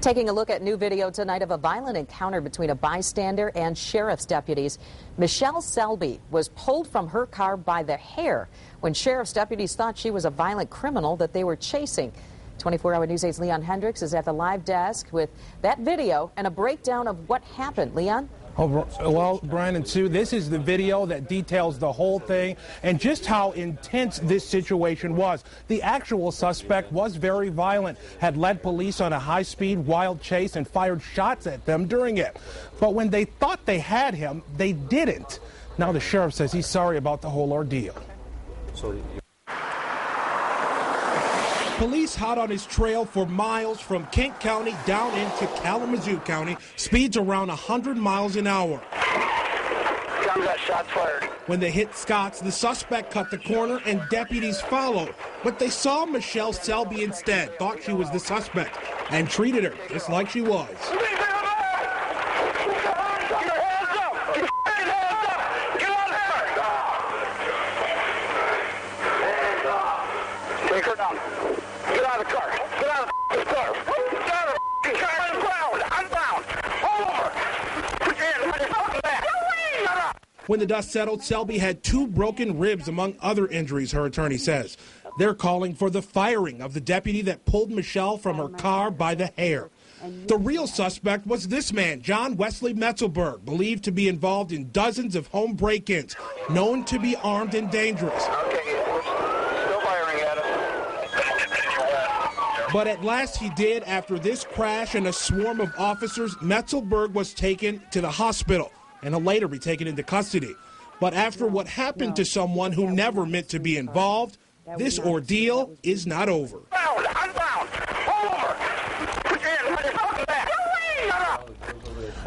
Taking a look at new video tonight of a violent encounter between a bystander and sheriff's deputies. Michelle Selby was pulled from her car by the hair when sheriff's deputies thought she was a violent criminal that they were chasing. 24-hour News 8's Leon Hendrix is at the live desk with that video and a breakdown of what happened. Leon? Oh, well, Brian and Sue, this is the video that details the whole thing and just how intense this situation was. The actual suspect was very violent, had led police on a high-speed wild chase and fired shots at them during it. But when they thought they had him, they didn't. Now the sheriff says he's sorry about the whole ordeal. Police hot on his trail for miles from Kent County down into Kalamazoo County. Speeds around 100 miles an hour. John got shots fired. When they hit Scotts, the suspect cut the corner and deputies followed. But they saw Michelle Selby instead, thought she was the suspect, and treated her just like she was. Take her down. Get out of the car. Get out of the car. Get out of the car. I'm bound. I'm bound. All over. Put your hands behind your fucking back. Shut up. When the dust settled, Selby had 2 broken ribs, among other injuries, her attorney says. They're calling for the firing of the deputy that pulled Michelle from her car by the hair. The real suspect was this man, John Wesley Metzelberg, believed to be involved in dozens of home break-ins, known to be armed and dangerous. But at last he did. After this crash and a swarm of officers, Metzelberg was taken to the hospital and will later be taken into custody. But after what happened to someone who never meant to be involved, this ordeal is not over. I'm bound. All over. Put your hands behind your fucking back. Shut up.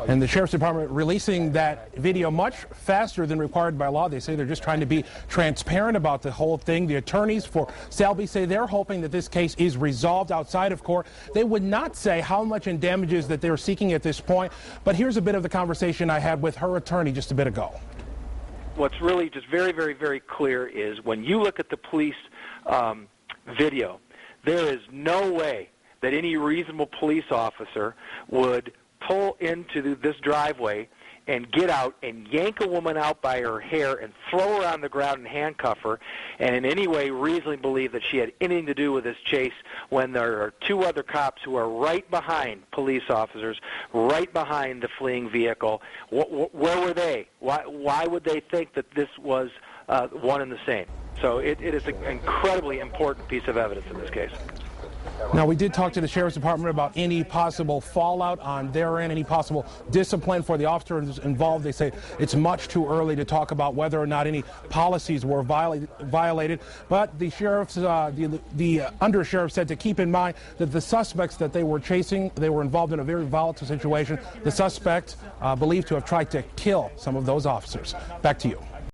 And the Sheriff's Department releasing that video much faster than required by law. They say they're just trying to be transparent about the whole thing. The attorneys for Selby say they're hoping that this case is resolved outside of court. They would not say how much in damages that they're seeking at this point. But here's a bit of the conversation I had with her attorney just a bit ago. What's really just very, very, very clear is when you look at the police video, there is no way that any reasonable police officer would pull into this driveway and get out and yank a woman out by her hair and throw her on the ground and handcuff her and in any way reasonably believe that she had anything to do with this chase when there are 2 other cops who are right behind police officers, right behind the fleeing vehicle. Where were they? Why would they think that this was one and the same? So it is an incredibly important piece of evidence in this case. Now, we did talk to the Sheriff's Department about any possible fallout on their end, any possible discipline for the officers involved. They say it's much too early to talk about whether or not any policies were violated. But the sheriff's, the undersheriff said to keep in mind that the suspects that they were chasing, they were involved in a very volatile situation. The suspect believed to have tried to kill some of those officers. Back to you.